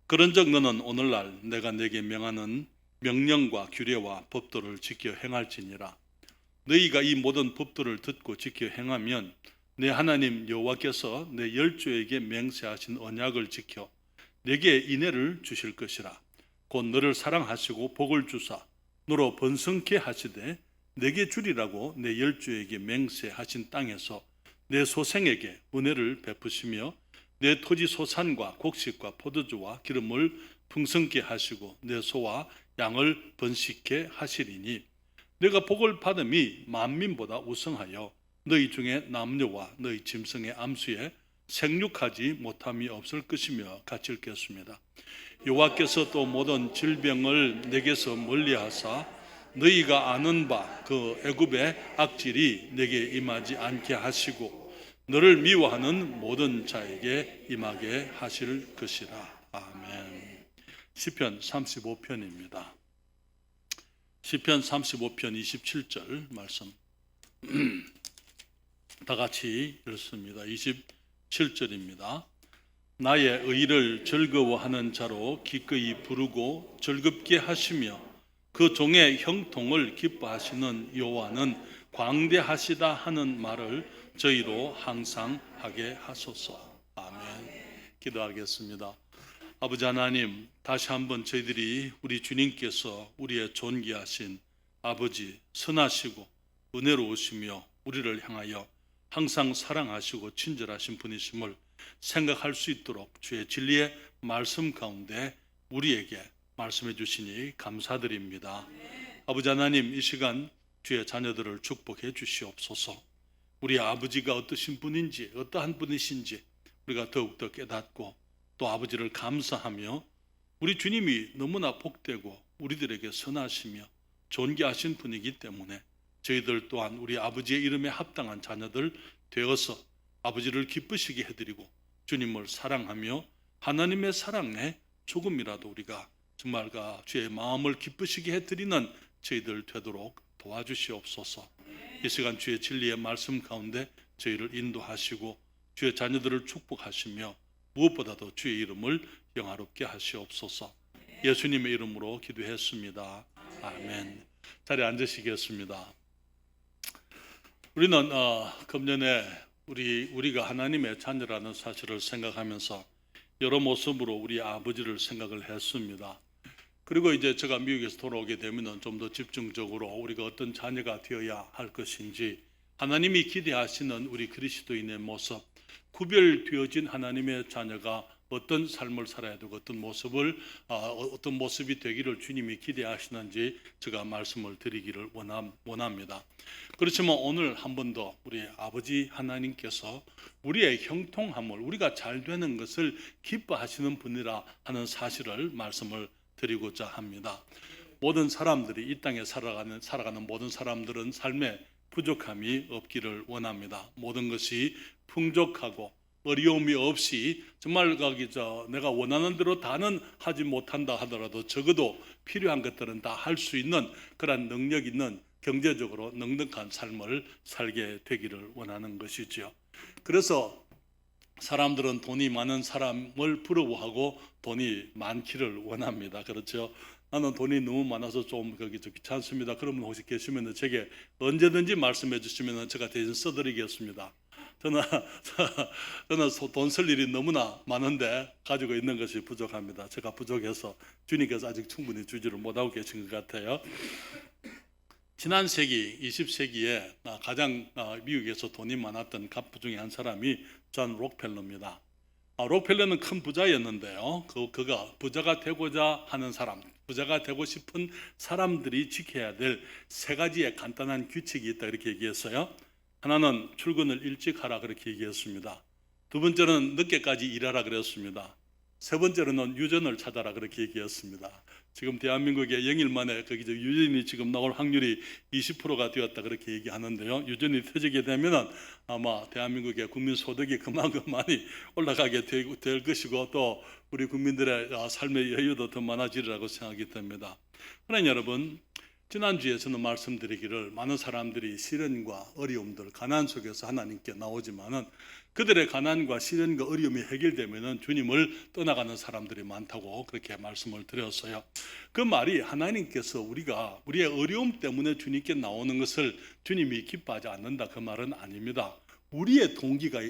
그런즉 너는 오늘날 내가 네게 명하는 명령과 규례와 법도를 지켜 행할지니라. 너희가 이 모든 법도를 듣고 지켜 행하면 내 하나님 여호와께서 내 열조에게 맹세하신 언약을 지켜 내게 인애를 주실 것이라. 곧 너를 사랑하시고 복을 주사 너로 번성케 하시되 내게 주리라고 내 열조에게 맹세하신 땅에서 내 소생에게 은혜를 베푸시며 내 토지 소산과 곡식과 포도주와 기름을 풍성케 하시고 내 소와 양을 번식케 하시리니 내가 복을 받음이 만민보다 우성하여 너희 중에 남녀와 너희 짐승의 암수에 생육하지 못함이 없을 것이며 가르치겠습니다. 여호와께서 또 모든 질병을 내게서 멀리하사 너희가 아는 바 그 애굽의 악질이 내게 임하지 않게 하시고 너를 미워하는 모든 자에게 임하게 하실 것이라. 아멘. 시편 35편입니다. 시편 35편 27절 말씀 다 같이 읽습니다. 27절입니다. 나의 의를 즐거워하는 자로 기꺼이 부르고 즐겁게 하시며 그 종의 형통을 기뻐하시는 여호와는 광대하시다 하는 말을 저희로 항상 하게 하소서. 아멘. 기도하겠습니다. 아버지 하나님, 다시 한번 저희들이 우리 주님께서 우리의 존귀하신 아버지, 선하시고 은혜로우시며 우리를 향하여 항상 사랑하시고 친절하신 분이심을 생각할 수 있도록 주의 진리의 말씀 가운데 우리에게 말씀해 주시니 감사드립니다. 아버지 하나님, 이 시간 주의 자녀들을 축복해 주시옵소서. 우리 아버지가 어떠신 분인지, 어떠한 분이신지 우리가 더욱더 깨닫고 또 아버지를 감사하며 우리 주님이 너무나 복되고 우리들에게 선하시며 존귀하신 분이기 때문에 저희들 또한 우리 아버지의 이름에 합당한 자녀들 되어서 아버지를 기쁘시게 해드리고 주님을 사랑하며 하나님의 사랑에 조금이라도 우리가 정말 주의 마음을 기쁘시게 해드리는 저희들 되도록 도와주시옵소서. 이 시간 주의 진리의 말씀 가운데 저희를 인도하시고 주의 자녀들을 축복하시며 무엇보다도 주의 이름을 영화롭게 하시옵소서. 예수님의 이름으로 기도했습니다. 아멘. 자리에 앉으시겠습니다. 우리는 금년에 우리가 하나님의 자녀라는 사실을 생각하면서 여러 모습으로 우리 아버지를 생각을 했습니다. 그리고 이제 제가 미국에서 돌아오게 되면 좀 더 집중적으로 우리가 어떤 자녀가 되어야 할 것인지, 하나님이 기대하시는 우리 그리스도인의 모습, 구별되어진 하나님의 자녀가 어떤 삶을 살아야 되고 어떤 모습이 되기를 주님이 기대하시는지 제가 말씀을 드리기를 원합니다. 그렇지만 오늘 한 번 더 우리 아버지 하나님께서 우리의 형통함을, 우리가 잘 되는 것을 기뻐하시는 분이라 하는 사실을 말씀을 드리고자 합니다. 모든 사람들이 이 땅에 살아가는 모든 사람들은 삶에 부족함이 없기를 원합니다. 모든 것이 풍족하고 어려움이 없이 정말 내가 원하는 대로 다는 하지 못한다 하더라도 적어도 필요한 것들은 다 할 수 있는 그런 능력 있는 경제적으로 넉넉한 삶을 살게 되기를 원하는 것이죠. 그래서 사람들은 돈이 많은 사람을 부러워하고 돈이 많기를 원합니다. 그렇죠? 나는 돈이 너무 많아서 좀 귀찮습니다. 그러면 혹시 계시면 제게 언제든지 말씀해 주시면 제가 대신 써드리겠습니다. 저는 돈 쓸 일이 너무나 많은데 가지고 있는 것이 부족합니다. 제가 부족해서 주님께서 아직 충분히 주지를 못하고 계신 것 같아요. 지난 세기 20세기에 가장 미국에서 돈이 많았던 갑부 중에 한 사람이 존 록펠러입니다. 록펠러는 큰 부자였는데요. 그가 부자가 되고자 하는 사람, 부자가 되고 싶은 사람들이 지켜야 될 세 가지의 간단한 규칙이 있다 이렇게 얘기했어요. 하나는 출근을 일찍 하라 그렇게 얘기했습니다. 두 번째는 늦게까지 일하라 그랬습니다. 세 번째로는 유전을 찾아라 그렇게 얘기했습니다. 지금 대한민국에 영일 만에 유전이 지금 나올 확률이 20%가 되었다 그렇게 얘기하는데요. 유전이 터지게 되면 아마 대한민국의 국민 소득이 그만큼 많이 올라가게 될 것이고 또 우리 국민들의 삶의 여유도 더 많아지리라고 생각이 됩니다. 그러나 여러분, 지난주에 저는 말씀드리기를 많은 사람들이 시련과 어려움들, 가난 속에서 하나님께 나오지만은 그들의 가난과 시련과 어려움이 해결되면은 주님을 떠나가는 사람들이 많다고 그렇게 말씀을 드렸어요. 그 말이 하나님께서 우리의 어려움 때문에 주님께 나오는 것을 주님이 기뻐하지 않는다, 그 말은 아닙니다. 우리의 동기가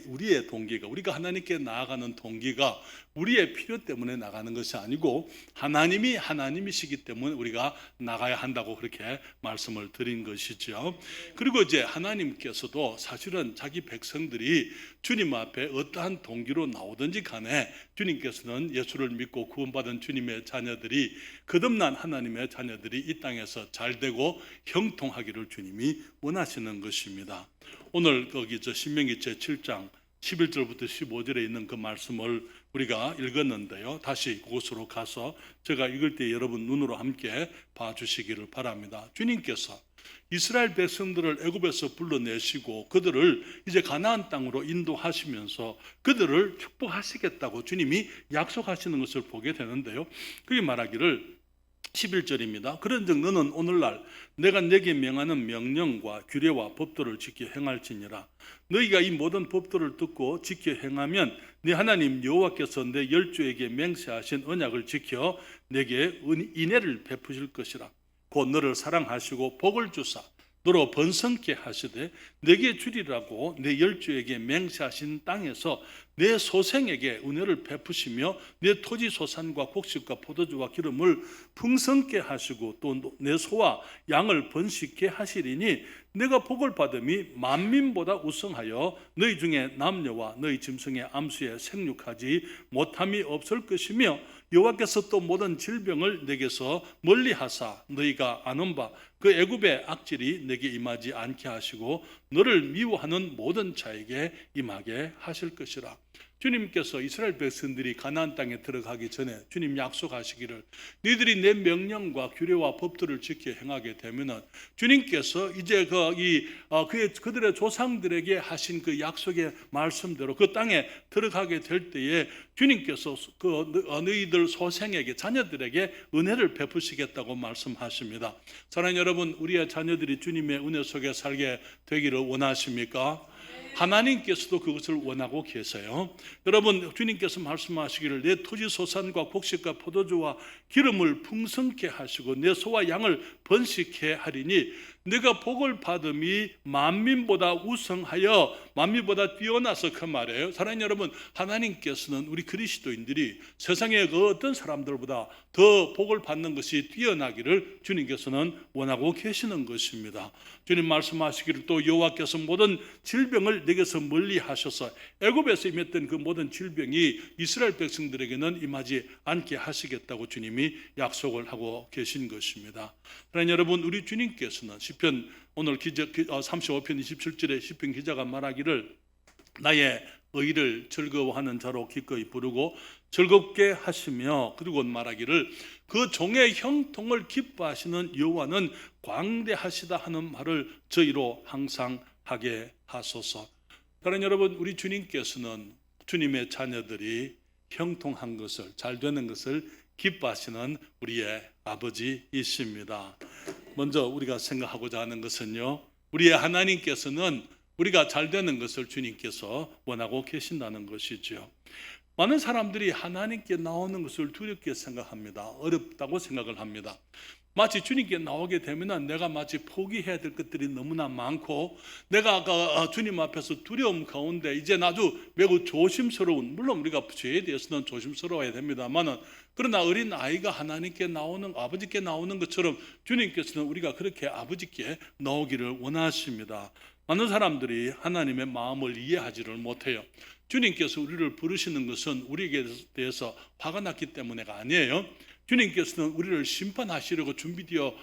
우리가 하나님께 나아가는 동기가 우리의 필요 때문에 나가는 것이 아니고 하나님이 하나님이시기 때문에 우리가 나가야 한다고 그렇게 말씀을 드린 것이죠. 그리고 이제 하나님께서도 사실은 자기 백성들이 주님 앞에 어떠한 동기로 나오든지 간에 주님께서는 예수를 믿고 구원받은 주님의 자녀들이, 거듭난 하나님의 자녀들이 이 땅에서 잘되고 형통하기를 주님이 원하시는 것입니다. 오늘 거기 신명기 제7장 11절부터 15절에 있는 그 말씀을 우리가 읽었는데요. 다시 그곳으로 가서 제가 읽을 때 여러분 눈으로 함께 봐주시기를 바랍니다. 주님께서 이스라엘 백성들을 애굽에서 불러내시고 그들을 이제 가나안 땅으로 인도하시면서 그들을 축복하시겠다고 주님이 약속하시는 것을 보게 되는데요. 그게 말하기를 11절입니다. 그런즉 너는 오늘날 내가 네게 명하는 명령과 규례와 법도를 지켜 행할지니라. 너희가 이 모든 법도를 듣고 지켜 행하면 네 하나님 여호와께서 내 열조에게 맹세하신 언약을 지켜 내게 인애를 베푸실 것이라. 곧 너를 사랑하시고 복을 주사 너로 번성케 하시되 내게 주리라고 내 열조에게 맹세하신 땅에서 내 소생에게 은혜를 베푸시며 내 토지 소산과 곡식과 포도주와 기름을 풍성케 하시고 또 내 소와 양을 번식케 하시리니 내가 복을 받음이 만민보다 우성하여 너희 중에 남녀와 너희 짐승의 암수에 생육하지 못함이 없을 것이며 여호와께서 또 모든 질병을 내게서 멀리하사 너희가 아는 바 그 애굽의 악질이 내게 임하지 않게 하시고 너를 미워하는 모든 자에게 임하게 하실 것이라. 주님께서 이스라엘 백성들이 가나안 땅에 들어가기 전에 주님 약속하시기를 너희들이 내 명령과 규례와 법도를 지켜 행하게 되면은 주님께서 이제 그들의 조상들에게 하신 그 약속의 말씀대로 그 땅에 들어가게 될 때에 주님께서 너희들 소생에게, 자녀들에게 은혜를 베푸시겠다고 말씀하십니다. 사랑하는 여러분, 우리의 자녀들이 주님의 은혜 속에 살게 되기를 원하십니까? 하나님께서도 그것을 원하고 계세요. 여러분, 주님께서 말씀하시기를 내 토지 소산과 곡식과 포도주와 기름을 풍성케 하시고 내 소와 양을 번식케 하리니 내가 복을 받음이 만민보다 우성하여 만민보다 뛰어나서, 그 말이에요. 사랑하는 여러분, 하나님께서는 우리 그리스도인들이 세상의 그 어떤 사람들보다 더 복을 받는 것이 뛰어나기를 주님께서는 원하고 계시는 것입니다. 주님 말씀하시기를 또 여호와께서 모든 질병을 내게서 멀리 하셔서 애굽에서 임했던 그 모든 질병이 이스라엘 백성들에게는 임하지 않게 하시겠다고 주님이 약속을 하고 계신 것입니다. 그러나 여러분, 우리 주님께서는 시편 오늘 35편 27절에 시편 기자가 말하기를 나의 의를 즐거워하는 자로 기꺼이 부르고 즐겁게 하시며, 그리고 말하기를 그 종의 형통을 기뻐하시는 여호와는 광대하시다 하는 말을 저희로 항상 하게 하소서. 다른 여러분, 우리 주님께서는 주님의 자녀들이 형통한 것을, 잘 되는 것을 기뻐하시는 우리의 아버지이십니다. 먼저 우리가 생각하고자 하는 것은요, 우리의 하나님께서는 우리가 잘 되는 것을 주님께서 원하고 계신다는 것이죠. 많은 사람들이 하나님께 나오는 것을 두렵게 생각합니다. 어렵다고 생각을 합니다. 마치 주님께 나오게 되면 내가 마치 포기해야 될 것들이 너무나 많고, 내가 주님 앞에서 두려움 가운데 이제 아주 매우 조심스러운, 물론 우리가 죄에 대해서는 조심스러워야 됩니다만은, 그러나 어린 아이가 하나님께 나오는, 아버지께 나오는 것처럼 주님께서는 우리가 그렇게 아버지께 나오기를 원하십니다. 많은 사람들이 하나님의 마음을 이해하지를 못해요. 주님께서 우리를 부르시는 것은 우리에게 대해서 화가 났기 때문에가 아니에요. 주님께서는 우리를 심판하시려고 준비되어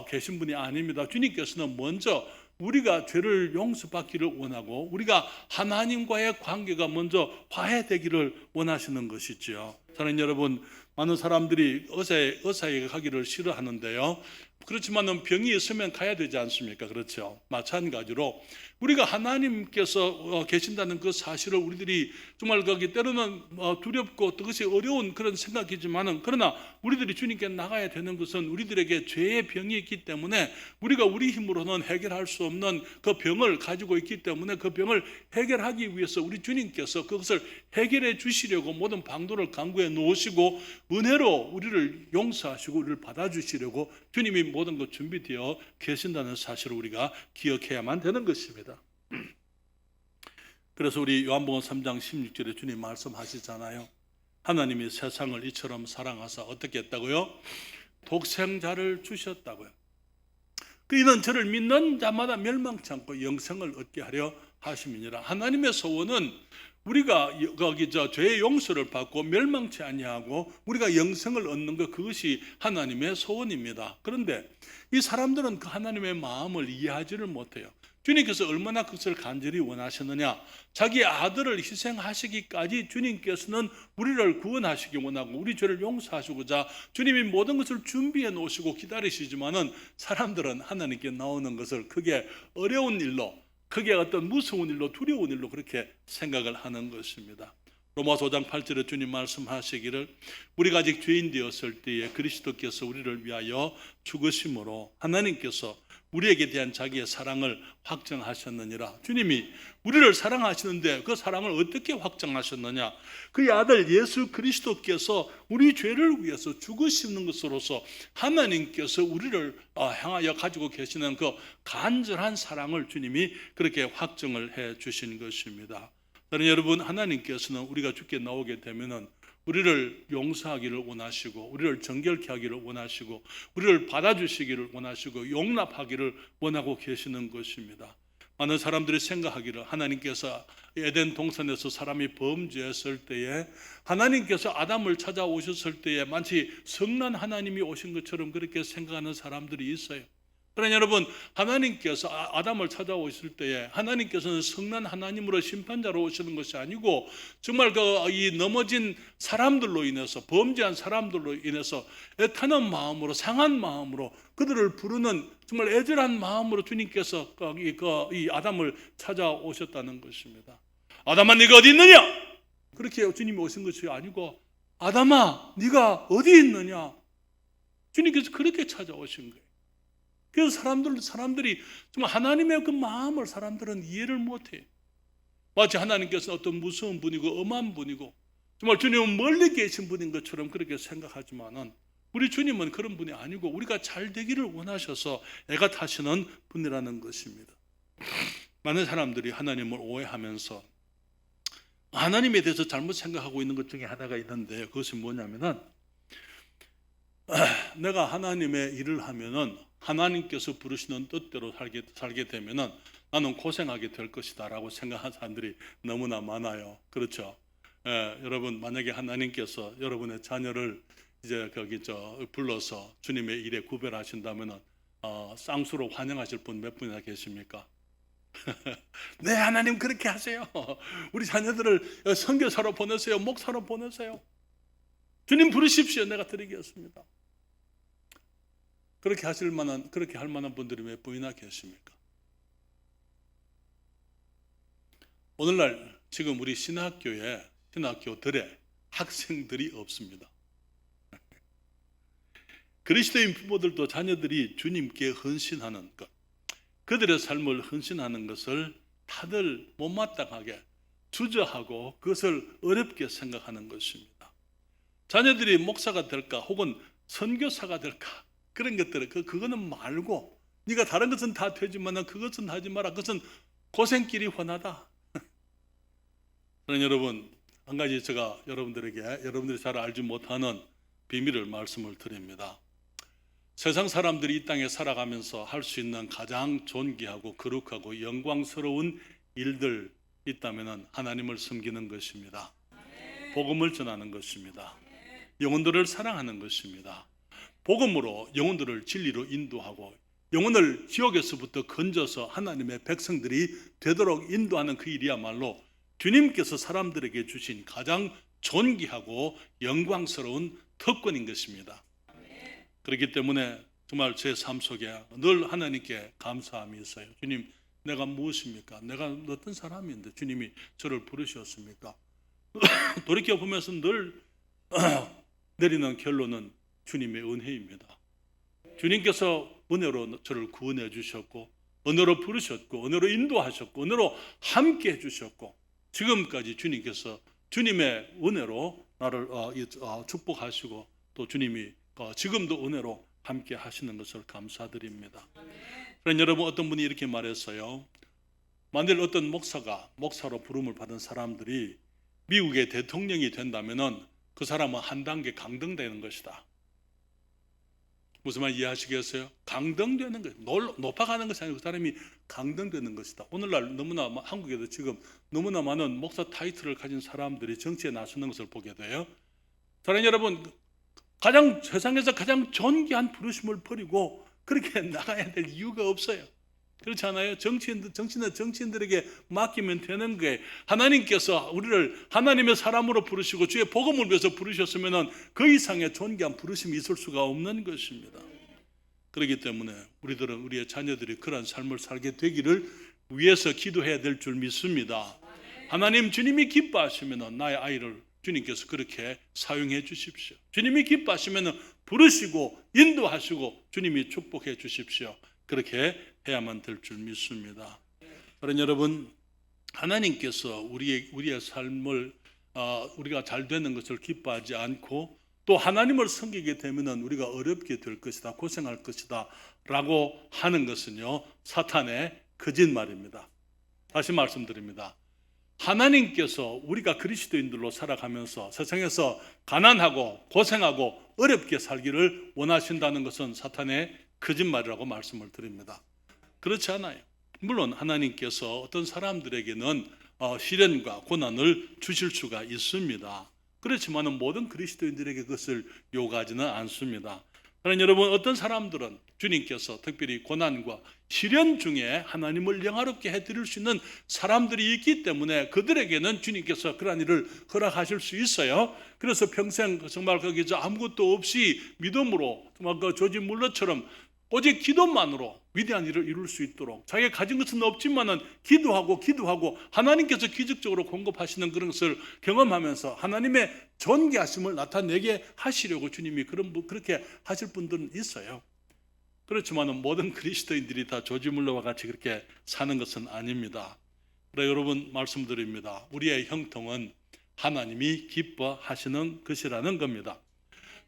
계신 분이 아닙니다. 주님께서는 먼저 우리가 죄를 용서받기를 원하고 우리가 하나님과의 관계가 먼저 화해되기를 원하시는 것이죠. 사랑하는 여러분, 많은 사람들이 의사에게 가기를 싫어하는데요. 그렇지만 병이 있으면 가야 되지 않습니까? 그렇죠. 마찬가지로 우리가 하나님께서 계신다는 그 사실을 우리들이 정말 거기 때로는 두렵고 그것이 어려운 그런 생각이지만은, 그러나 우리들이 주님께 나가야 되는 것은 우리들에게 죄의 병이 있기 때문에 우리가 우리 힘으로는 해결할 수 없는 그 병을 가지고 있기 때문에 그 병을 해결하기 위해서 우리 주님께서 그것을 해결해 주시려고 모든 방도를 강구해 놓으시고 은혜로 우리를 용서하시고 우리를 받아주시려고 주님이 모든 것 준비되어 계신다는 사실을 우리가 기억해야만 되는 것입니다. 그래서 우리 요한복음 3장 16절에 주님 말씀하시잖아요. 하나님이 세상을 이처럼 사랑하사 어떻게 했다고요? 독생자를 주셨다고요. 이는 저를 믿는 자마다 멸망치 않고 영생을 얻게 하려 하심이니라. 하나님의 소원은 우리가 죄의 용서를 받고 멸망치 아니하고 우리가 영생을 얻는 것, 그것이 하나님의 소원입니다. 그런데 이 사람들은 그 하나님의 마음을 이해하지를 못해요. 주님께서 얼마나 그것을 간절히 원하셨느냐. 자기 아들을 희생하시기까지 주님께서는 우리를 구원하시기 원하고 우리 죄를 용서하시고자 주님이 모든 것을 준비해 놓으시고 기다리시지만은 사람들은 하나님께 나오는 것을 크게 어려운 일로, 크게 어떤 무서운 일로, 두려운 일로 그렇게 생각을 하는 것입니다. 로마서 5장 8절에 주님 말씀하시기를 우리가 아직 죄인 되었을 때에 그리스도께서 우리를 위하여 죽으심으로 하나님께서 우리에게 대한 자기의 사랑을 확정하셨느니라. 주님이 우리를 사랑하시는데 그 사랑을 어떻게 확정하셨느냐? 그의 아들 예수 그리스도께서 우리 죄를 위해서 죽으시는 것으로서 하나님께서 우리를 향하여 가지고 계시는 그 간절한 사랑을 주님이 그렇게 확정을 해 주신 것입니다. 여러분, 하나님께서는 우리가 죽게 나오게 되면은 우리를 용서하기를 원하시고 우리를 정결케 하기를 원하시고 우리를 받아주시기를 원하시고 용납하기를 원하고 계시는 것입니다. 많은 사람들이 생각하기를 하나님께서 에덴 동산에서 사람이 범죄했을 때에 하나님께서 아담을 찾아오셨을 때에 마치 성난 하나님이 오신 것처럼 그렇게 생각하는 사람들이 있어요. 그러나 여러분, 하나님께서 아담을 찾아오실 때에 하나님께서는 성난 하나님으로 심판자로 오시는 것이 아니고 정말 이 넘어진 사람들로 인해서, 범죄한 사람들로 인해서 애타는 마음으로, 상한 마음으로 그들을 부르는 정말 애절한 마음으로 주님께서 이 아담을 찾아오셨다는 것입니다. 아담아, 네가 어디 있느냐? 그렇게 주님이 오신 것이 아니고 아담아, 네가 어디 있느냐? 주님께서 그렇게 찾아오신 거예요. 그래서 사람들이 정말 하나님의 그 마음을 사람들은 이해를 못해요. 마치 하나님께서 어떤 무서운 분이고 엄한 분이고 정말 주님은 멀리 계신 분인 것처럼 그렇게 생각하지만은 우리 주님은 그런 분이 아니고 우리가 잘 되기를 원하셔서 애가 타시는 분이라는 것입니다. 많은 사람들이 하나님을 오해하면서 하나님에 대해서 잘못 생각하고 있는 것 중에 하나가 있는데, 그것이 뭐냐면은 내가 하나님의 일을 하면은 하나님께서 부르시는 뜻대로 살게 되면은 나는 고생하게 될 것이다 라고 생각하는 사람들이 너무나 많아요. 그렇죠? 여러분, 만약에 하나님께서 여러분의 자녀를 이제 불러서 주님의 일에 구별하신다면은 쌍수로 환영하실 분 몇 분이나 계십니까? 네, 하나님 그렇게 하세요. 우리 자녀들을 선교사로 보내세요. 목사로 보내세요. 주님 부르십시오. 내가 드리겠습니다. 그렇게 할 만한 분들이 몇 분이나 계십니까? 오늘날 지금 우리 신학교들의 학생들이 없습니다. 그리스도인 부모들도 자녀들이 주님께 헌신하는 것, 그들의 삶을 헌신하는 것을 다들 못마땅하게 주저하고 그것을 어렵게 생각하는 것입니다. 자녀들이 목사가 될까 혹은 선교사가 될까, 그런 것들은 그거는 말고 네가 다른 것은 다 되지만 그것은 하지 마라. 그것은 고생길이 훤하다. 그러나 여러분, 한 가지 제가 여러분들이 잘 알지 못하는 비밀을 말씀을 드립니다. 세상 사람들이 이 땅에 살아가면서 할 수 있는 가장 존귀하고 거룩하고 영광스러운 일들 있다면 하나님을 섬기는 것입니다. 복음을 전하는 것입니다. 영혼들을 사랑하는 것입니다. 복음으로 영혼들을 진리로 인도하고 영혼을 지옥에서부터 건져서 하나님의 백성들이 되도록 인도하는 그 일이야말로 주님께서 사람들에게 주신 가장 존귀하고 영광스러운 특권인 것입니다. 그렇기 때문에 정말 제 삶 속에 늘 하나님께 감사함이 있어요. 주님, 내가 무엇입니까? 내가 어떤 사람인데 주님이 저를 부르셨습니까? 돌이켜보면서 늘 내리는 결론은 주님의 은혜입니다. 주님께서 은혜로 저를 구원해 주셨고, 은혜로 부르셨고, 은혜로 인도하셨고, 은혜로 함께 해주셨고, 지금까지 주님께서 주님의 은혜로 나를 축복하시고, 또 주님이 지금도 은혜로 함께 하시는 것을 감사드립니다. 그러나 여러분, 어떤 분이 이렇게 말했어요. 만일 어떤 목사로 부름을 받은 사람들이 미국의 대통령이 된다면 그 사람은 한 단계 강등되는 것이다. 무슨 말 이해하시겠어요? 강등되는 것, 높아가는 것이 아니고 그 사람이 강등되는 것이다. 오늘날 너무나 한국에도 지금 너무나 많은 목사 타이틀을 가진 사람들이 정치에 나서는 것을 보게 돼요. 사랑하는 여러분, 세상에서 가장 존귀한 부르심을 버리고 그렇게 나가야 될 이유가 없어요. 그렇지 않아요? 정치인들에게 맡기면 되는 거예요. 하나님께서 우리를 하나님의 사람으로 부르시고 주의 복음을 위해서 부르셨으면 그 이상의 존귀한 부르심이 있을 수가 없는 것입니다. 그렇기 때문에 우리들은 우리의 자녀들이 그러한 삶을 살게 되기를 위해서 기도해야 될 줄 믿습니다. 하나님, 주님이 기뻐하시면 나의 아이를 주님께서 그렇게 사용해 주십시오. 주님이 기뻐하시면 부르시고 인도하시고 주님이 축복해 주십시오. 그렇게 해야만 될 줄 믿습니다. 그러나 여러분, 하나님께서 우리의 삶을 우리가 잘 되는 것을 기뻐하지 않고 또 하나님을 섬기게 되면 우리가 어렵게 될 것이다, 고생할 것이다 라고 하는 것은요, 사탄의 거짓말입니다. 다시 말씀드립니다. 하나님께서 우리가 그리스도인들로 살아가면서 세상에서 가난하고 고생하고 어렵게 살기를 원하신다는 것은 사탄의 거짓말이라고 말씀을 드립니다. 그렇지 않아요. 물론 하나님께서 어떤 사람들에게는 시련과 고난을 주실 수가 있습니다. 그렇지만 모든 그리스도인들에게 그것을 요구하지는 않습니다. 그러나 여러분, 어떤 사람들은 주님께서 특별히 고난과 시련 중에 하나님을 영화롭게 해드릴 수 있는 사람들이 있기 때문에 그들에게는 주님께서 그러한 일을 허락하실 수 있어요. 그래서 평생 정말 거기서 아무것도 없이 믿음으로 정말 그 조지 물러처럼 오직 기도만으로 위대한 일을 이룰 수 있도록, 자기가 가진 것은 없지만은 기도하고 하나님께서 기적적으로 공급하시는 그런 것을 경험하면서 하나님의 존귀하심을 나타내게 하시려고 주님이 그렇게 하실 분들은 있어요. 그렇지만 모든 그리스도인들이 다 조지 물러와 같이 그렇게 사는 것은 아닙니다. 그래서 여러분, 말씀드립니다. 우리의 형통은 하나님이 기뻐하시는 것이라는 겁니다.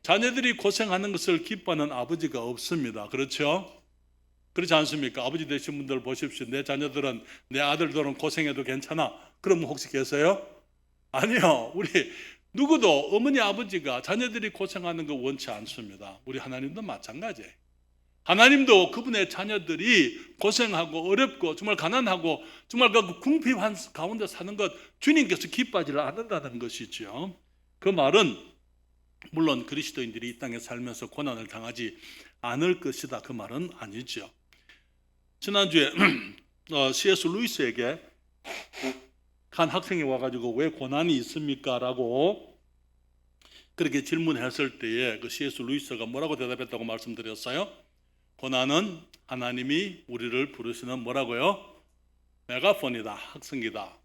자녀들이 고생하는 것을 기뻐하는 아버지가 없습니다. 그렇죠? 그렇지 않습니까? 아버지 되신 분들 보십시오. 내 자녀들은, 내 아들들은 고생해도 괜찮아. 그럼 혹시 계세요? 아니요. 우리 누구도 어머니 아버지가 자녀들이 고생하는 거 원치 않습니다. 우리 하나님도 마찬가지예요. 하나님도 그분의 자녀들이 고생하고 어렵고 정말 가난하고 정말 그 궁핍한 가운데 사는 것 주님께서 기뻐하지 않는다는 것이죠. 그 말은 물론 그리스도인들이 이 땅에 살면서 고난을 당하지 않을 것이다, 그 말은 아니죠. 지난주에 C.S. 루이스에게 한 학생이 와가지고 왜 고난이 있습니까? 라고 그렇게 질문했을 때에 그 C.S. 루이스가 뭐라고 대답했다고 말씀드렸어요? 고난은 하나님이 우리를 부르시는 뭐라고요? 메가폰이다, 학생기다.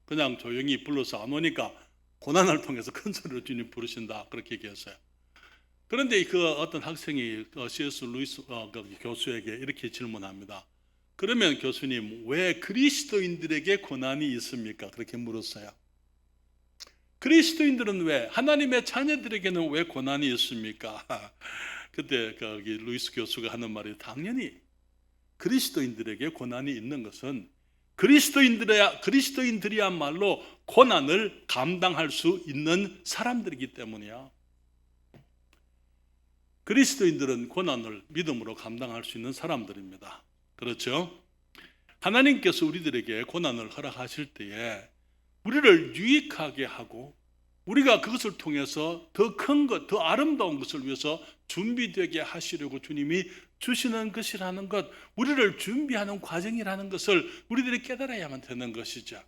그냥 조용히 불러서 안 오니까 고난을 통해서 큰 소리로 주님 부르신다, 그렇게 얘기했어요. 그런데 그 어떤 학생이 C.S. 루이스 교수에게 이렇게 질문합니다. 그러면 교수님, 왜 그리스도인들에게 고난이 있습니까? 그렇게 물었어요. 그리스도인들은 왜, 하나님의 자녀들에게는 왜 고난이 있습니까? 그때 거기 루이스 교수가 하는 말이, 당연히 그리스도인들에게 고난이 있는 것은 그리스도인들이야말로 고난을 감당할 수 있는 사람들이기 때문이야. 그리스도인들은 고난을 믿음으로 감당할 수 있는 사람들입니다. 그렇죠? 하나님께서 우리들에게 고난을 허락하실 때에 우리를 유익하게 하고 우리가 그것을 통해서 더 큰 것, 더 아름다운 것을 위해서 준비되게 하시려고 주님이 주시는 것이라는 것, 우리를 준비하는 과정이라는 것을 우리들이 깨달아야만 되는 것이죠.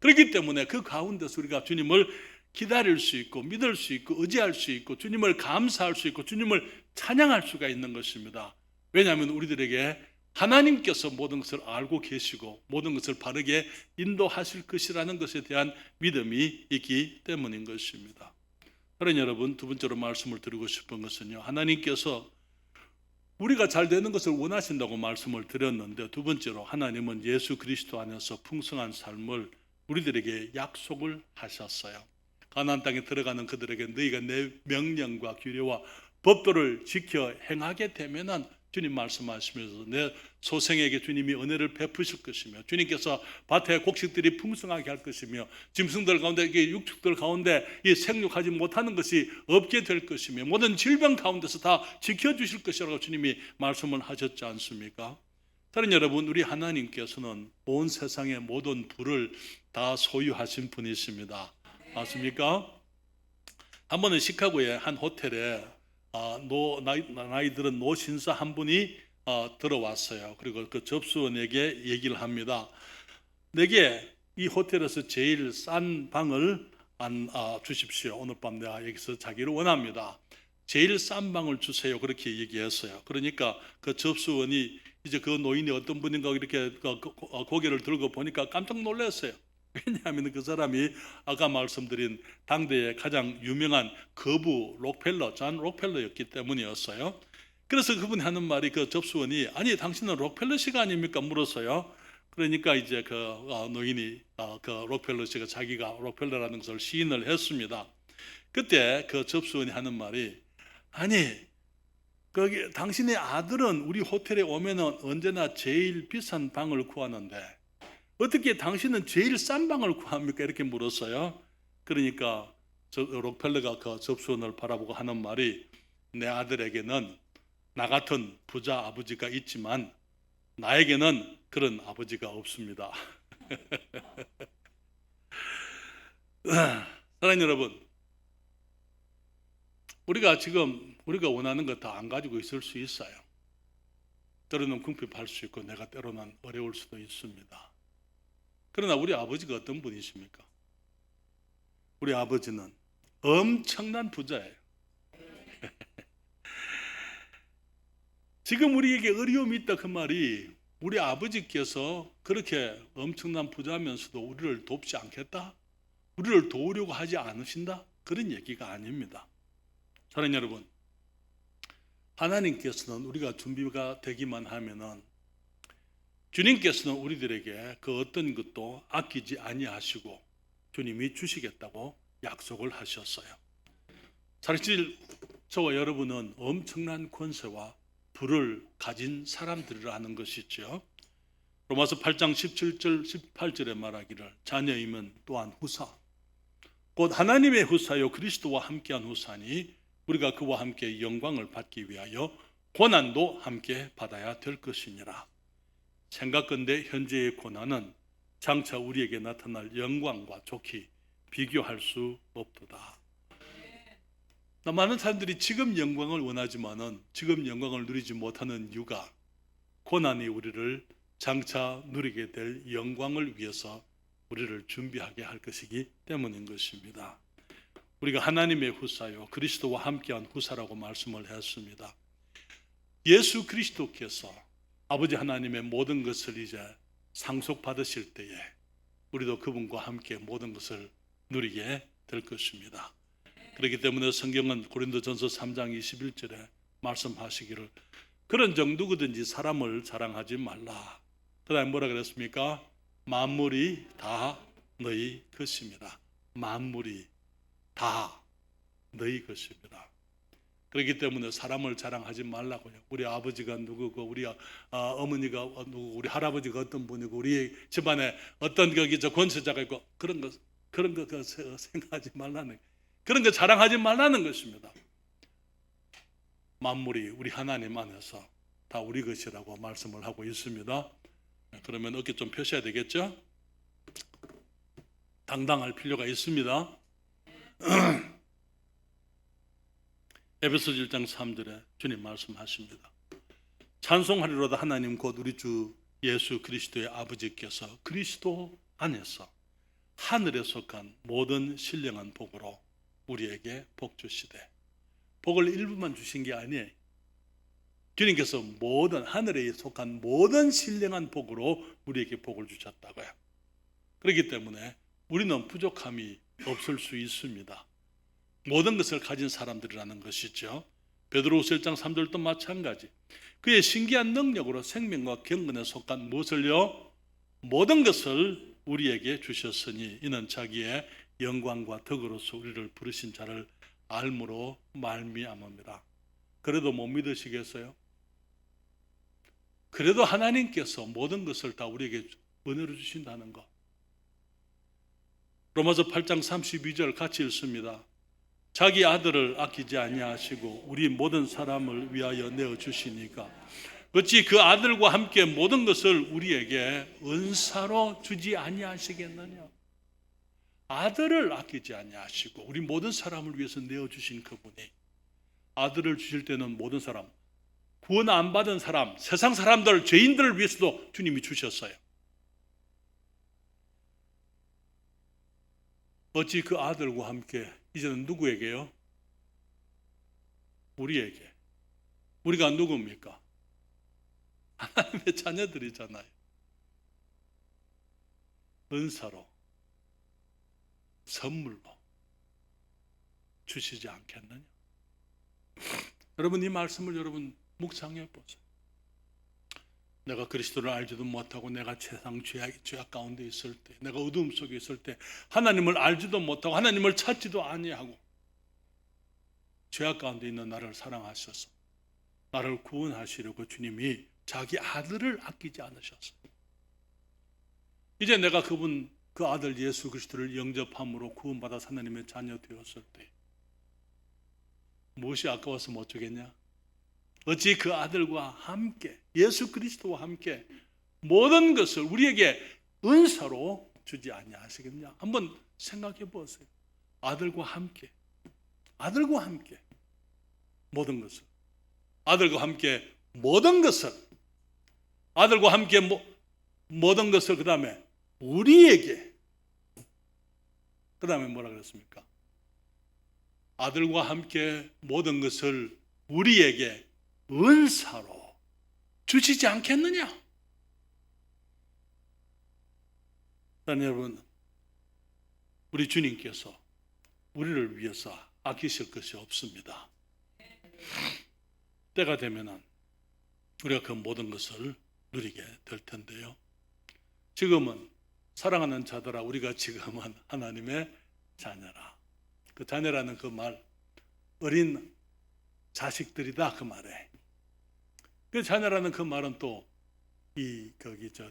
그렇기 때문에 그 가운데서 우리가 주님을 기다릴 수 있고 믿을 수 있고 의지할 수 있고 주님을 감사할 수 있고 주님을 찬양할 수가 있는 것입니다. 왜냐하면 우리들에게 하나님께서 모든 것을 알고 계시고 모든 것을 바르게 인도하실 것이라는 것에 대한 믿음이 있기 때문인 것입니다. 그러니 여러분, 두 번째로 말씀을 드리고 싶은 것은요, 하나님께서 우리가 잘 되는 것을 원하신다고 말씀을 드렸는데, 두 번째로 하나님은 예수 그리스도 안에서 풍성한 삶을 우리들에게 약속을 하셨어요. 가나안 땅에 들어가는 그들에게 너희가 내 명령과 규례와 법도를 지켜 행하게 되면은 주님 말씀하시면서 내 소생에게 주님이 은혜를 베푸실 것이며 주님께서 밭에 곡식들이 풍성하게 할 것이며 짐승들 가운데 육축들 가운데 이 생육하지 못하는 것이 없게 될 것이며 모든 질병 가운데서 다 지켜주실 것이라고 주님이 말씀을 하셨지 않습니까? 다른 여러분, 우리 하나님께서는 온 세상의 모든 부를 다 소유하신 분이십니다. 맞습니까? 한 번은 시카고의 한 호텔에 나이 들은 노신사 한 분이 들어왔어요. 그리고 그 접수원에게 얘기를 합니다. 내게 이 호텔에서 제일 싼 방을 주십시오. 오늘 밤 내가 여기서 자기를 원합니다. 제일 싼 방을 주세요. 그렇게 얘기했어요. 그러니까 그 접수원이 이제 그 노인이 어떤 분인가 이렇게 고개를 들고 보니까 깜짝 놀랐어요. 왜냐하면 그 사람이 아까 말씀드린 당대의 가장 유명한 거부 존 록펠러였기 때문이었어요. 그래서 그분이 하는 말이, 그 접수원이 아니 당신은 록펠러 씨가 아닙니까 물었어요. 그러니까 이제 그 노인이 그 록펠러 씨가 자기가 록펠러라는 것을 시인을 했습니다. 그때 그 접수원이 하는 말이, 아니 거기 당신의 아들은 우리 호텔에 오면은 언제나 제일 비싼 방을 구하는데 어떻게 당신은 제일 싼 방을 구합니까? 이렇게 물었어요. 그러니까 록펠러가 그 접수원을 바라보고 하는 말이, 내 아들에게는 나 같은 부자 아버지가 있지만 나에게는 그런 아버지가 없습니다. 사랑하는 여러분, 우리가 원하는 거 다 안 가지고 있을 수 있어요. 때로는 궁핍할 수 있고 내가 때로는 어려울 수도 있습니다. 그러나 우리 아버지가 어떤 분이십니까? 우리 아버지는 엄청난 부자예요. 지금 우리에게 어려움이 있다 그 말이, 우리 아버지께서 그렇게 엄청난 부자면서도 우리를 돕지 않겠다? 우리를 도우려고 하지 않으신다? 그런 얘기가 아닙니다. 사랑하는 여러분, 하나님께서는 우리가 준비가 되기만 하면은 주님께서는 우리들에게 그 어떤 것도 아끼지 아니하시고 주님이 주시겠다고 약속을 하셨어요. 사실 저와 여러분은 엄청난 권세와 부를 가진 사람들이라는 것이죠. 로마서 8장 17절 18절에 말하기를 자녀임은 또한 후사 곧 하나님의 후사요 그리스도와 함께한 후사니 우리가 그와 함께 영광을 받기 위하여 고난도 함께 받아야 될 것이니라. 생각건대 현재의 고난은 장차 우리에게 나타날 영광과 좋게 비교할 수 없도다. 많은 사람들이 지금 영광을 원하지만은 지금 영광을 누리지 못하는 이유가 고난이 우리를 장차 누리게 될 영광을 위해서 우리를 준비하게 할 것이기 때문인 것입니다. 우리가 하나님의 후사요 그리스도와 함께한 후사라고 말씀을 했습니다. 예수 그리스도께서 아버지 하나님의 모든 것을 이제 상속받으실 때에 우리도 그분과 함께 모든 것을 누리게 될 것입니다. 그렇기 때문에 성경은 고린도전서 3장 21절에 말씀하시기를 그런 정 누구든지 사람을 자랑하지 말라. 그 다음에 뭐라 그랬습니까? 만물이 다 너희 것입니다. 만물이 다 너희 것입니다. 그렇기 때문에 사람을 자랑하지 말라고요. 우리 아버지가 누구고 우리 어머니가 누구고 우리 할아버지가 어떤 분이고 우리 집안에 어떤 권세자가 있고 그런 거 생각하지 말라는, 그런 거 자랑하지 말라는 것입니다. 만물이 우리 하나님 안에서 다 우리 것이라고 말씀을 하고 있습니다. 그러면 어깨 좀 펴셔야 되겠죠? 당당할 필요가 있습니다. 에베소서 1장 3절에 주님 말씀하십니다. 찬송하리로다 하나님 곧 우리 주 예수 그리스도의 아버지께서 그리스도 안에서 하늘에 속한 모든 신령한 복으로 우리에게 복 주시되, 복을 일부만 주신 게 아니에요. 주님께서 모든 하늘에 속한 모든 신령한 복으로 우리에게 복을 주셨다고요. 그렇기 때문에 우리는 부족함이 없을 수 있습니다. 모든 것을 가진 사람들이라는 것이죠. 베드로후서 1장 3절도 마찬가지. 그의 신기한 능력으로 생명과 경건에 속한 무엇을요? 모든 것을 우리에게 주셨으니 이는 자기의 영광과 덕으로서 우리를 부르신 자를 알므로 말미암음이라. 그래도 못 믿으시겠어요? 그래도 하나님께서 모든 것을 다 우리에게 은혜로 주신다는 것. 로마서 8장 32절 같이 읽습니다. 자기 아들을 아끼지 아니하시고 우리 모든 사람을 위하여 내어 주시니까 어찌 그 아들과 함께 모든 것을 우리에게 은사로 주지 아니하시겠느냐. 아들을 아끼지 아니하시고 우리 모든 사람을 위해서 내어 주신 그분이 아들을 주실 때는 모든 사람, 구원 안 받은 사람, 세상 사람들, 죄인들을 위해서도 주님이 주셨어요. 어찌 그 아들과 함께 이제는 누구에게요? 우리에게. 우리가 누굽니까? 하나님의 자녀들이잖아요. 은사로, 선물로 주시지 않겠느냐? 여러분, 이 말씀을 여러분 묵상해 보세요. 내가 그리스도를 알지도 못하고 내가 세상 죄악 가운데 있을 때, 내가 어두움 속에 있을 때, 하나님을 알지도 못하고 하나님을 찾지도 아니하고 죄악 가운데 있는 나를 사랑하셔서 나를 구원하시려고 주님이 자기 아들을 아끼지 않으셨어요. 이제 내가 그 아들 예수 그리스도를 영접함으로 구원받아 하나님의 자녀 되었을 때 무엇이 아까워서 못 주겠냐? 어찌 그 아들과 함께, 예수 그리스도와 함께 모든 것을 우리에게 은사로 주지 아니하시겠냐? 한번 생각해 보세요. 아들과 함께 모든 것을, 아들과 함께 모든 것을, 아들과 함께 모든 것을, 그 다음에 우리에게, 그 다음에 뭐라 그랬습니까? 아들과 함께 모든 것을 우리에게 은사로 주시지 않겠느냐? 여러분, 우리 주님께서 우리를 위해서 아끼실 것이 없습니다. 때가 되면은 우리가 그 모든 것을 누리게 될 텐데요. 지금은 사랑하는 자들아, 우리가 지금은 하나님의 자녀라. 그 자녀라는 그 말, 어린 자식들이다 그 말에. 그 자녀라는 그 말은 또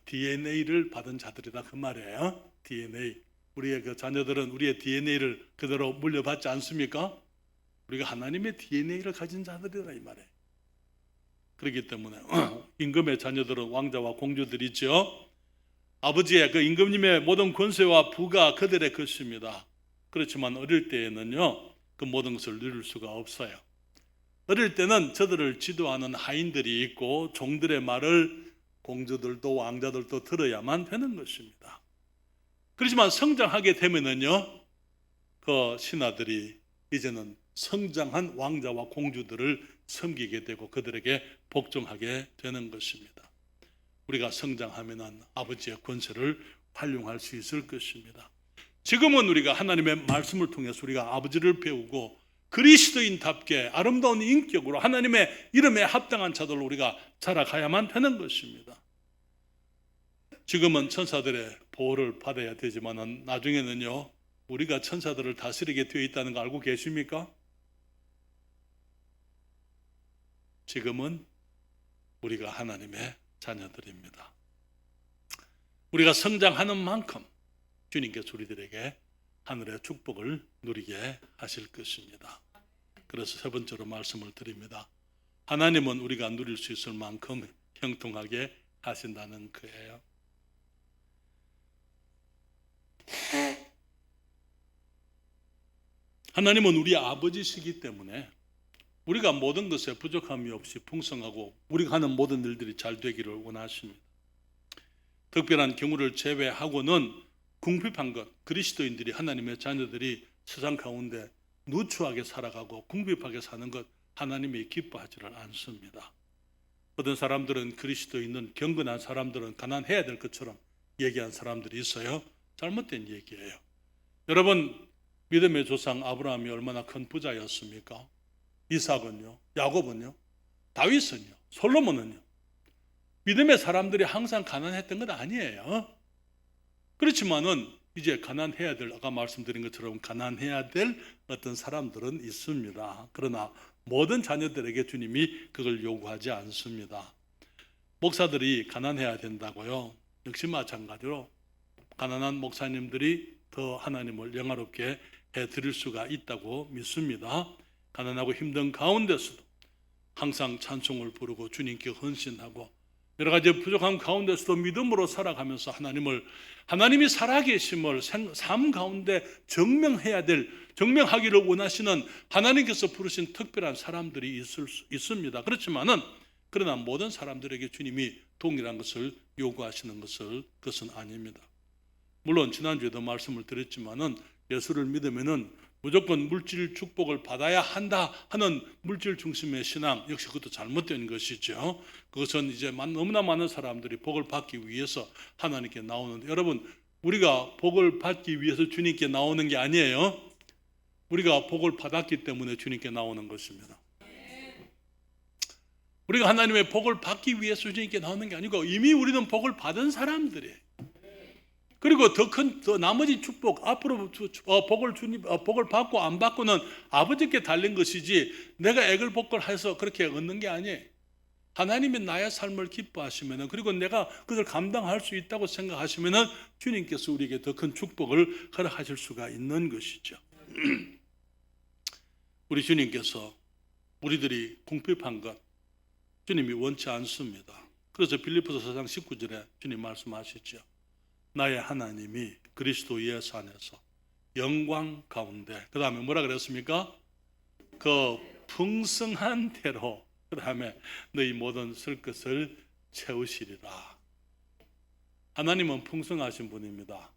DNA를 받은 자들이다 그 말이에요. DNA. 우리의 그 자녀들은 우리의 DNA를 그대로 물려받지 않습니까? 우리가 하나님의 DNA를 가진 자들이다 이 말이에요. 그렇기 때문에 임금의 자녀들은 왕자와 공주들이죠. 아버지의 그 임금님의 모든 권세와 부가 그들의 것입니다. 그렇지만 어릴 때에는요, 그 모든 것을 누릴 수가 없어요. 어릴 때는 저들을 지도하는 하인들이 있고 종들의 말을 공주들도 왕자들도 들어야만 되는 것입니다. 그렇지만 성장하게 되면은요, 그 신하들이 이제는 성장한 왕자와 공주들을 섬기게 되고 그들에게 복종하게 되는 것입니다. 우리가 성장하면은 아버지의 권세를 활용할 수 있을 것입니다. 지금은 우리가 하나님의 말씀을 통해서 우리가 아버지를 배우고 그리스도인답게 아름다운 인격으로 하나님의 이름에 합당한 자들로 우리가 자라가야만 되는 것입니다. 지금은 천사들의 보호를 받아야 되지만 나중에는요, 우리가 천사들을 다스리게 되어 있다는 거 알고 계십니까? 지금은 우리가 하나님의 자녀들입니다. 우리가 성장하는 만큼 주님께서 우리들에게 하늘의 축복을 누리게 하실 것입니다. 그래서 세 번째로 말씀을 드립니다. 하나님은 우리가 누릴 수 있을 만큼 형통하게 하신다는 거예요. 하나님은 우리 아버지시기 때문에 우리가 모든 것에 부족함이 없이 풍성하고 우리가 하는 모든 일들이 잘 되기를 원하십니다. 특별한 경우를 제외하고는 궁핍한 것, 그리스도인들이, 하나님의 자녀들이 세상 가운데 누추하게 살아가고 궁핍하게 사는 것 하나님이 기뻐하지를 않습니다. 어떤 사람들은 그리스도 있는 경건한 사람들은 가난해야 될 것처럼 얘기한 사람들이 있어요. 잘못된 얘기예요. 여러분, 믿음의 조상 아브라함이 얼마나 큰 부자였습니까? 이삭은요, 야곱은요, 다윗은요, 솔로몬은요. 믿음의 사람들이 항상 가난했던 건 아니에요. 그렇지만은 이제 가난해야 될, 아까 말씀드린 것처럼 가난해야 될 어떤 사람들은 있습니다. 그러나 모든 자녀들에게 주님이 그걸 요구하지 않습니다. 목사들이 가난해야 된다고요? 역시 마찬가지로 가난한 목사님들이 더 하나님을 영화롭게 해드릴 수가 있다고 믿습니다. 가난하고 힘든 가운데서도 항상 찬송을 부르고 주님께 헌신하고 여러 가지 부족한 가운데서도 믿음으로 살아가면서 하나님이 살아계심을 삶 가운데 증명하기를 원하시는 하나님께서 부르신 특별한 사람들이 있습니다. 그러나 모든 사람들에게 주님이 동일한 것을 요구하시는 그것은 아닙니다. 물론 지난주에도 말씀을 드렸지만은 예수를 믿으면은 무조건 물질 축복을 받아야 한다 하는 물질 중심의 신앙, 역시 그것도 잘못된 것이죠. 그것은 이제 너무나 많은 사람들이 복을 받기 위해서 하나님께 나오는데, 여러분, 우리가 복을 받기 위해서 주님께 나오는 게 아니에요. 우리가 복을 받았기 때문에 주님께 나오는 것입니다. 우리가 하나님의 복을 받기 위해서 주님께 나오는 게 아니고 이미 우리는 복을 받은 사람들이에요. 그리고 더 나머지 축복, 앞으로 복을 받고 안 받고는 아버지께 달린 것이지 내가 애걸 복걸 해서 그렇게 얻는 게 아니에요. 하나님이 나의 삶을 기뻐하시면은, 그리고 내가 그것을 감당할 수 있다고 생각하시면은 주님께서 우리에게 더 큰 축복을 허락하실 수가 있는 것이죠. 우리 주님께서 우리들이 궁핍한 것 주님이 원치 않습니다. 그래서 빌립보서 4장 19절에 주님 말씀하시죠. 나의 하나님이 그리스도 예수 안에서 영광 가운데, 그 다음에 뭐라 그랬습니까? 그 풍성한 대로, 그 다음에 너희 모든 쓸 것을 채우시리라. 하나님은 풍성하신 분입니다.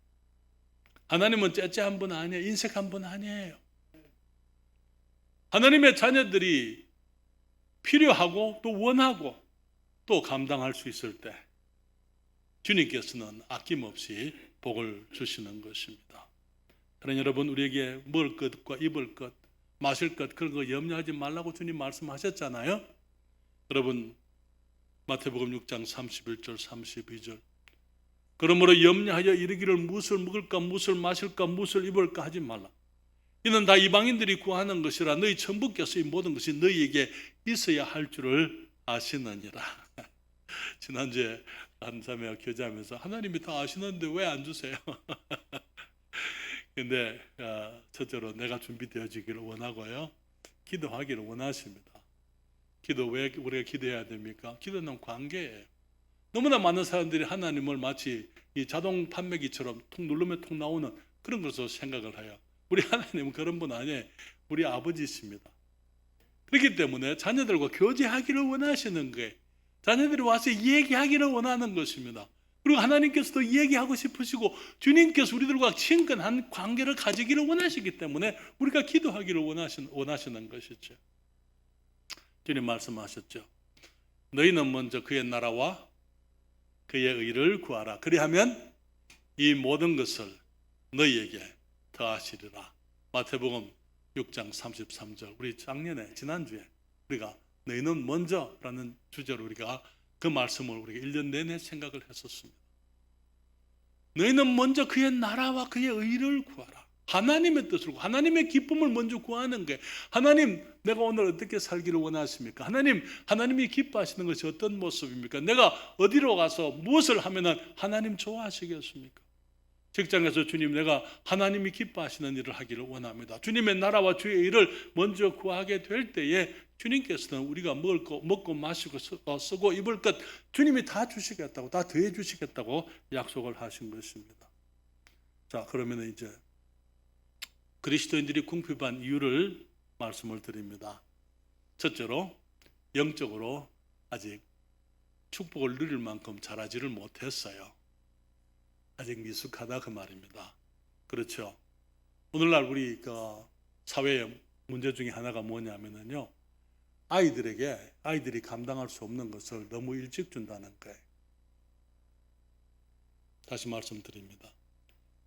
하나님은 째째한 분 아니에요. 인색한 분 아니에요. 하나님의 자녀들이 필요하고 또 원하고 또 감당할 수 있을 때 주님께서는 아낌없이 복을 주시는 것입니다. 그러나 여러분, 우리에게 먹을 것과 입을 것, 마실 것, 그런 거 염려하지 말라고 주님 말씀하셨잖아요. 여러분, 마태복음 6장 31절 32절, 그러므로 염려하여 이르기를 무엇을 먹을까, 무엇을 마실까, 무엇을 입을까 하지 말라. 이는 다 이방인들이 구하는 것이라 너희 천부께서 이 모든 것이 너희에게 있어야 할 줄을 아시느니라. 지난주에 한 자매와 교제하면서 하나님이 다 아시는데 왜 안 주세요? 근데 첫째로 내가 준비되어지기를 원하고요, 기도하기를 원하십니다. 기도 왜 우리가 기도해야 됩니까? 기도는 관계예요. 너무나 많은 사람들이 하나님을 마치 이 자동 판매기처럼 통 누르면 통 나오는 그런 것으로 생각을 해요. 우리 하나님은 그런 분 아니에요. 우리 아버지십니다. 그렇기 때문에 자녀들과 교제하기를 원하시는 거예요. 자녀들이 와서 얘기하기를 원하는 것입니다. 그리고 하나님께서도 얘기하고 싶으시고 주님께서 우리들과 친근한 관계를 가지기를 원하시기 때문에 우리가 기도하기를 원하시는 것이죠. 주님 말씀하셨죠. 너희는 먼저 그의 나라와 그의 의를 구하라. 그리하면 이 모든 것을 너희에게 더하시리라. 마태복음 6장 33절. 우리 지난주에 우리가 너희는 먼저라는 주제로 우리가 그 말씀을 우리가 1년 내내 생각을 했었습니다. 너희는 먼저 그의 나라와 그의 의를 구하라. 하나님의 뜻을, 하나님의 기쁨을 먼저 구하는 게, 하나님 내가 오늘 어떻게 살기를 원하십니까? 하나님이 기뻐하시는 것이 어떤 모습입니까? 내가 어디로 가서 무엇을 하면 하나님 좋아하시겠습니까? 직장에서 주님, 내가 하나님이 기뻐하시는 일을 하기를 원합니다. 주님의 나라와 주의 일을 먼저 구하게 될 때에 주님께서는 우리가 먹고 마시고 쓰고 입을 것 주님이 다 주시겠다고, 다 더해 주시겠다고 약속을 하신 것입니다. 자, 그러면 이제 그리스도인들이 궁핍한 이유를 말씀을 드립니다. 첫째로, 영적으로 아직 축복을 누릴 만큼 자라지를 못했어요. 아직 미숙하다 그 말입니다. 그렇죠. 오늘날 우리 사회의 문제 중에 하나가 뭐냐면요, 아이들이 감당할 수 없는 것을 너무 일찍 준다는 거예요. 다시 말씀드립니다.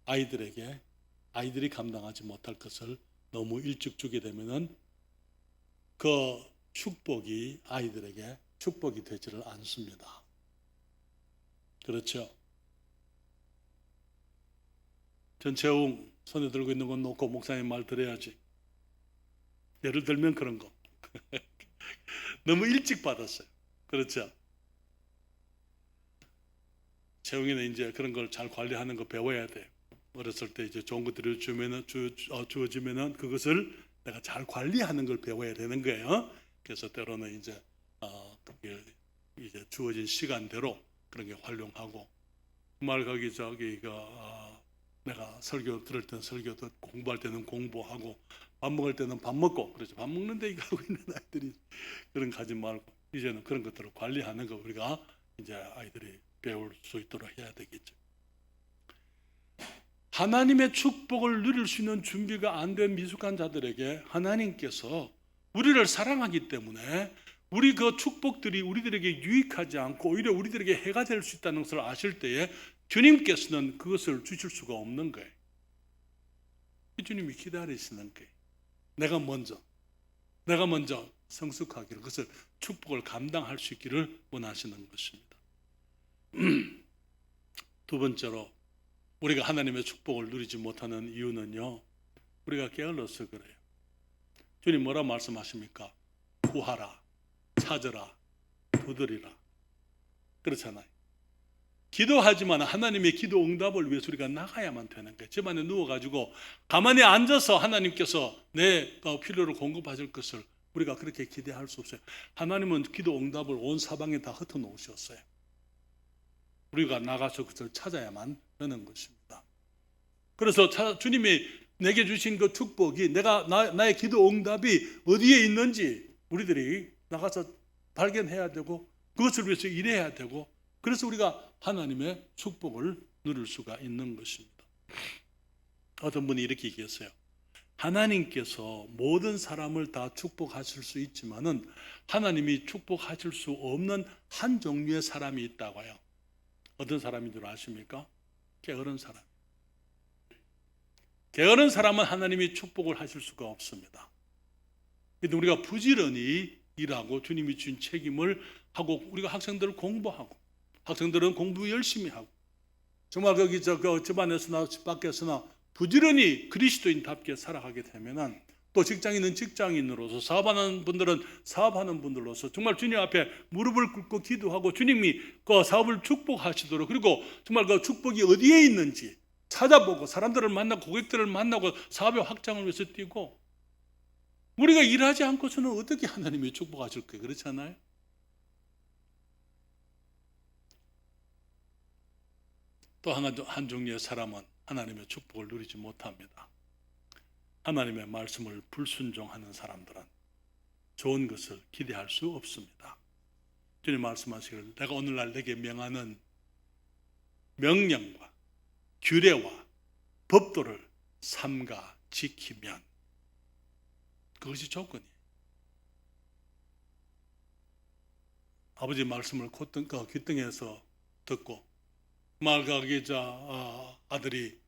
아이들이 감당하지 못할 것을 너무 일찍 주게 되면은 그 축복이 아이들에게 축복이 되지를 않습니다. 그렇죠? 전채웅 손에 들고 있는 건 놓고 목사님 말 들어야지. 예를 들면 그런 거. 너무 일찍 받았어요. 그렇죠? 채웅이는 이제 그런 걸 잘 관리하는 거 배워야 돼요. 어렸을 때 이제 좋은 것들을 주어지면은 그것을 내가 잘 관리하는 걸 배워야 되는 거예요. 그래서 때로는 이제 그게 이제 주어진 시간대로 그런 게 활용하고, 말 거기 내가 설교 들을 때는 설교 듣고, 공부할 때는 공부하고, 밥 먹을 때는 밥 먹고, 그렇죠. 밥 먹는데 이거 하고 있는 아이들이 그런 거 하지 말고 이제는 그런 것들을 관리하는 거 우리가 이제 아이들이 배울 수 있도록 해야 되겠죠. 하나님의 축복을 누릴 수 있는 준비가 안 된 미숙한 자들에게 하나님께서 우리를 사랑하기 때문에 우리 그 축복들이 우리들에게 유익하지 않고 오히려 우리들에게 해가 될 수 있다는 것을 아실 때에 주님께서는 그것을 주실 수가 없는 거예요. 주님이 기다리시는 거예요. 내가 먼저 성숙하기를, 그것을 축복을 감당할 수 있기를 원하시는 것입니다. 두 번째로 우리가 하나님의 축복을 누리지 못하는 이유는요, 우리가 게을러서 그래요. 주님 뭐라 말씀하십니까? 구하라, 찾으라, 두드리라. 그렇잖아요. 기도하지만 하나님의 기도 응답을 위해서 우리가 나가야만 되는 거예요. 집안에 누워가지고 가만히 앉아서 하나님께서 내 필요를 공급하실 것을 우리가 그렇게 기대할 수 없어요. 하나님은 기도 응답을 온 사방에 다 흩어놓으셨어요. 우리가 나가서 그것을 찾아야만 되는 것입니다. 그래서 주님이 내게 주신 그 축복이, 나의 기도 응답이 어디에 있는지 우리들이 나가서 발견해야 되고, 그것을 위해서 일해야 되고, 그래서 우리가 하나님의 축복을 누릴 수가 있는 것입니다. 어떤 분이 이렇게 얘기했어요. 하나님께서 모든 사람을 다 축복하실 수 있지만은 하나님이 축복하실 수 없는 한 종류의 사람이 있다고요. 어떤 사람인 줄 아십니까? 게으른 사람. 게으른 사람은 하나님이 축복을 하실 수가 없습니다. 그런데 우리가 부지런히 일하고 주님이 주신 책임을 하고, 우리가 학생들을 공부하고, 학생들은 공부 열심히 하고, 정말 거기 집안에서나 집 밖에서나 부지런히 그리스도인답게 살아가게 되면은, 또 직장인은 직장인으로서, 사업하는 분들은 사업하는 분들로서 정말 주님 앞에 무릎을 꿇고 기도하고 주님이 그 사업을 축복하시도록, 그리고 정말 그 축복이 어디에 있는지 찾아보고 사람들을 만나고 고객들을 만나고 사업의 확장을 위해서 뛰고, 우리가 일하지 않고서는 어떻게 하나님이 축복하실 거예요? 그렇지 않아요? 또 한 종류의 사람은 하나님의 축복을 누리지 못합니다. 하나님의 말씀을 불순종하는 사람들은 좋은 것을 기대할 수 없습니다. 주님 말씀하시기를 내가 오늘날 내게 명하는 명령과 규례와 법도를 삼가 지키면, 그것이 조건이에요. 아버지 말씀을 귓등에서 듣고 아들이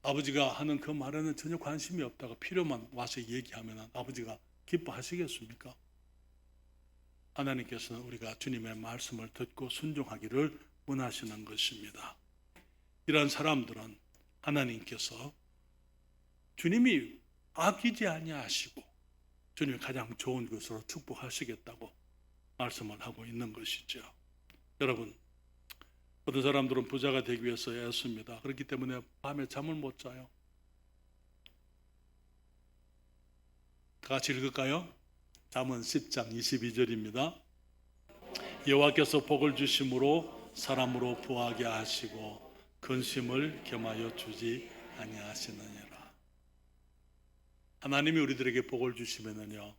아버지가 하는 그 말에는 전혀 관심이 없다가 필요만 와서 얘기하면 아버지가 기뻐하시겠습니까? 하나님께서는 우리가 주님의 말씀을 듣고 순종하기를 원하시는 것입니다. 이런 사람들은 하나님께서 주님이 아끼지 아니하시고 주님이 가장 좋은 것으로 축복하시겠다고 말씀을 하고 있는 것이죠. 여러분, 어떤 사람들은 부자가 되기 위해서 애씁니다. 그렇기 때문에 밤에 잠을 못 자요. 같이 읽을까요? 잠언 10장 22절입니다. 여호와께서 복을 주심으로 사람으로 부하게 하시고 근심을 겸하여 주지 아니하시느니라. 하나님이 우리들에게 복을 주시면은요,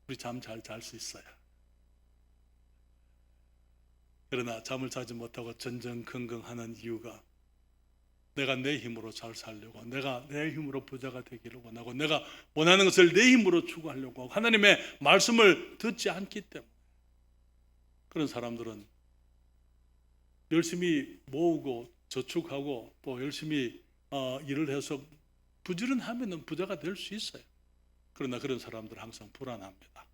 우리 잠 잘 잘 수 있어요. 그러나 잠을 자지 못하고 전전긍긍하는 이유가 내가 내 힘으로 잘 살려고, 내가 내 힘으로 부자가 되기를 원하고, 내가 원하는 것을 내 힘으로 추구하려고 하고, 하나님의 말씀을 듣지 않기 때문에 그런 사람들은 열심히 모으고 저축하고 또 열심히 일을 해서 부지런하면 부자가 될 수 있어요. 그러나 그런 사람들은 항상 불안합니다.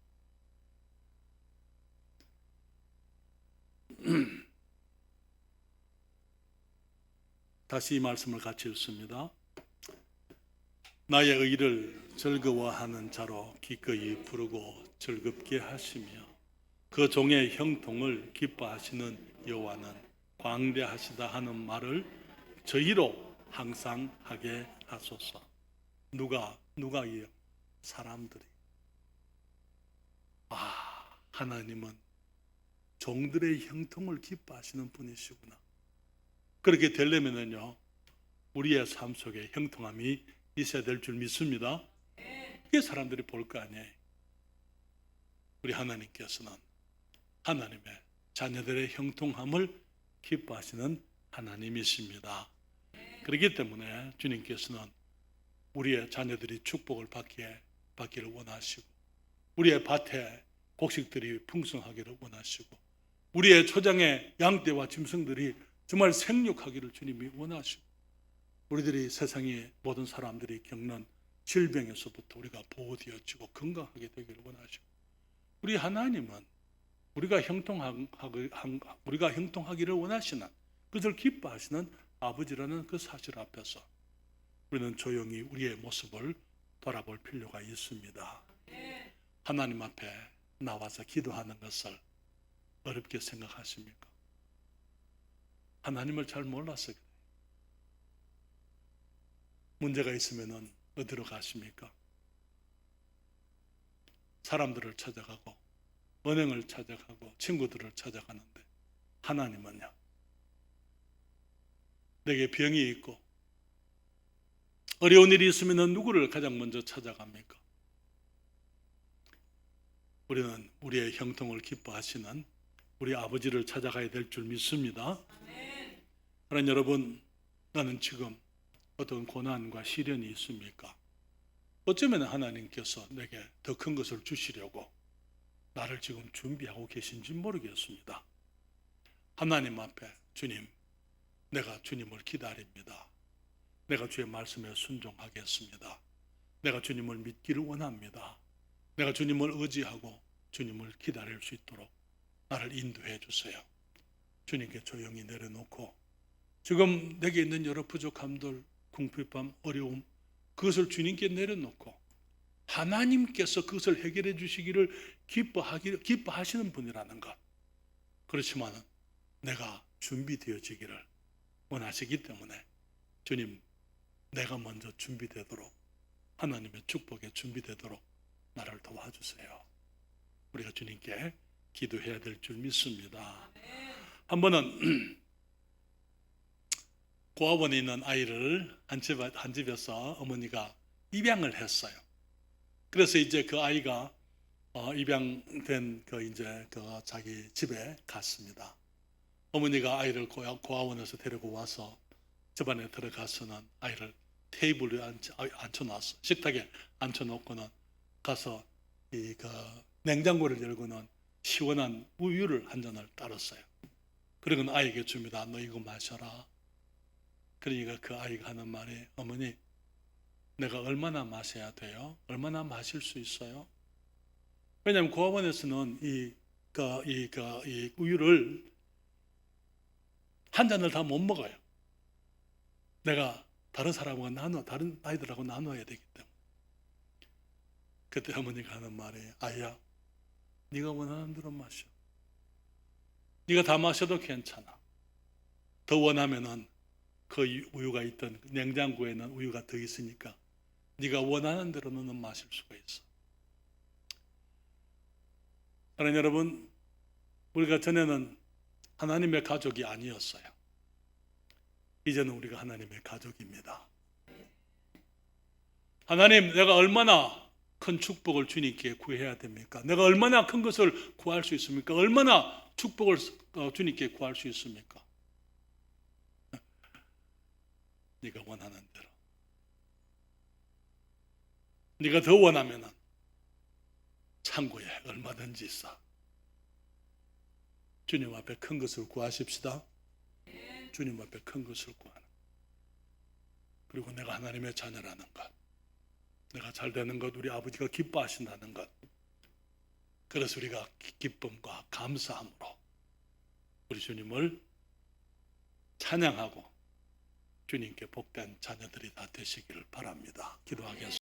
다시 이 말씀을 같이 읽습니다. 나의 의를 즐거워하는 자로 기꺼이 부르고 즐겁게 하시며 그 종의 형통을 기뻐하시는 여호와는 광대하시다 하는 말을 저희로 항상 하게 하소서. 누가요? 사람들이. 하나님은 종들의 형통을 기뻐하시는 분이시구나. 그렇게 되려면요, 우리의 삶 속에 형통함이 있어야 될 줄 믿습니다. 그게 사람들이 볼 거 아니에요. 우리 하나님께서는 하나님의 자녀들의 형통함을 기뻐하시는 하나님이십니다. 그렇기 때문에 주님께서는 우리의 자녀들이 축복을 받기를 원하시고, 우리의 밭에 곡식들이 풍성하기를 원하시고, 우리의 초장의 양떼와 짐승들이 정말 생육하기를 주님이 원하시고, 우리들이 세상의 모든 사람들이 겪는 질병에서부터 우리가 보호되어지고 건강하게 되기를 원하시고, 우리 하나님은 우리가 형통하기를 원하시는, 그것을 기뻐하시는 아버지라는 그 사실 앞에서 우리는 조용히 우리의 모습을 돌아볼 필요가 있습니다. 하나님 앞에 나와서 기도하는 것을 어렵게 생각하십니까? 하나님을 잘 몰라서 그래요. 문제가 있으면 어디로 가십니까? 사람들을 찾아가고 은행을 찾아가고 친구들을 찾아가는데, 하나님은요, 내게 병이 있고 어려운 일이 있으면 누구를 가장 먼저 찾아갑니까? 우리는 우리의 형통을 기뻐하시는 우리 아버지를 찾아가야 될 줄 믿습니다. 그러나 여러분, 나는 지금 어떤 고난과 시련이 있습니까? 어쩌면 하나님께서 내게 더 큰 것을 주시려고 나를 지금 준비하고 계신지 모르겠습니다. 하나님 앞에, 주님, 내가 주님을 기다립니다. 내가 주의 말씀에 순종하겠습니다. 내가 주님을 믿기를 원합니다. 내가 주님을 의지하고 주님을 기다릴 수 있도록 나를 인도해 주세요. 주님께 조용히 내려놓고, 지금 내게 있는 여러 부족함들, 궁핍함, 어려움, 그것을 주님께 내려놓고 하나님께서 그것을 해결해 주시기를 기뻐하시는 분이라는 것, 그렇지만 내가 준비되어지기를 원하시기 때문에 주님, 내가 먼저 준비되도록, 하나님의 축복에 준비되도록 나를 도와주세요. 우리가 주님께 기도해야 될 줄 믿습니다. 한 번은 고아원에 있는 아이를 한 집에서 어머니가 입양을 했어요. 그래서 이제 그 아이가 입양된 자기 집에 갔습니다. 어머니가 아이를 고아원에서 데리고 와서 집안에 들어가서는 아이를 테이블에 앉혀놨어. 식탁에 앉혀놓고는 가서 냉장고를 열고는 시원한 우유를 한 잔을 따랐어요. 그리고는 아이에게 줍니다. 너 이거 마셔라. 그러니까 그 아이가 하는 말이, 어머니, 내가 얼마나 마셔야 돼요? 얼마나 마실 수 있어요? 왜냐하면 고아원에서는 이 우유를 한 잔을 다 못 먹어요. 내가 다른 아이들하고 나눠야 되기 때문에. 그때 어머니가 하는 말이, 아이야, 네가 원하는 대로 마셔. 네가 다 마셔도 괜찮아. 더 원하면은 그 우유가 있던 냉장고에는 우유가 더 있으니까 네가 원하는 대로 너는 마실 수가 있어. 사랑하는 여러분, 우리가 전에는 하나님의 가족이 아니었어요. 이제는 우리가 하나님의 가족입니다. 하나님, 내가 얼마나 큰 축복을 주님께 구해야 됩니까? 내가 얼마나 큰 것을 구할 수 있습니까? 얼마나 축복을 주님께 구할 수 있습니까? 네가 원하는 대로. 네가 더 원하면은 창고에 얼마든지 있어. 주님 앞에 큰 것을 구하십시다. 주님 앞에 큰 것을 구하는. 그리고 내가 하나님의 자녀라는 것, 내가 잘 되는 것, 우리 아버지가 기뻐하신다는 것. 그래서 우리가 기쁨과 감사함으로 우리 주님을 찬양하고 주님께 복된 자녀들이 다 되시기를 바랍니다. 기도하겠습니다.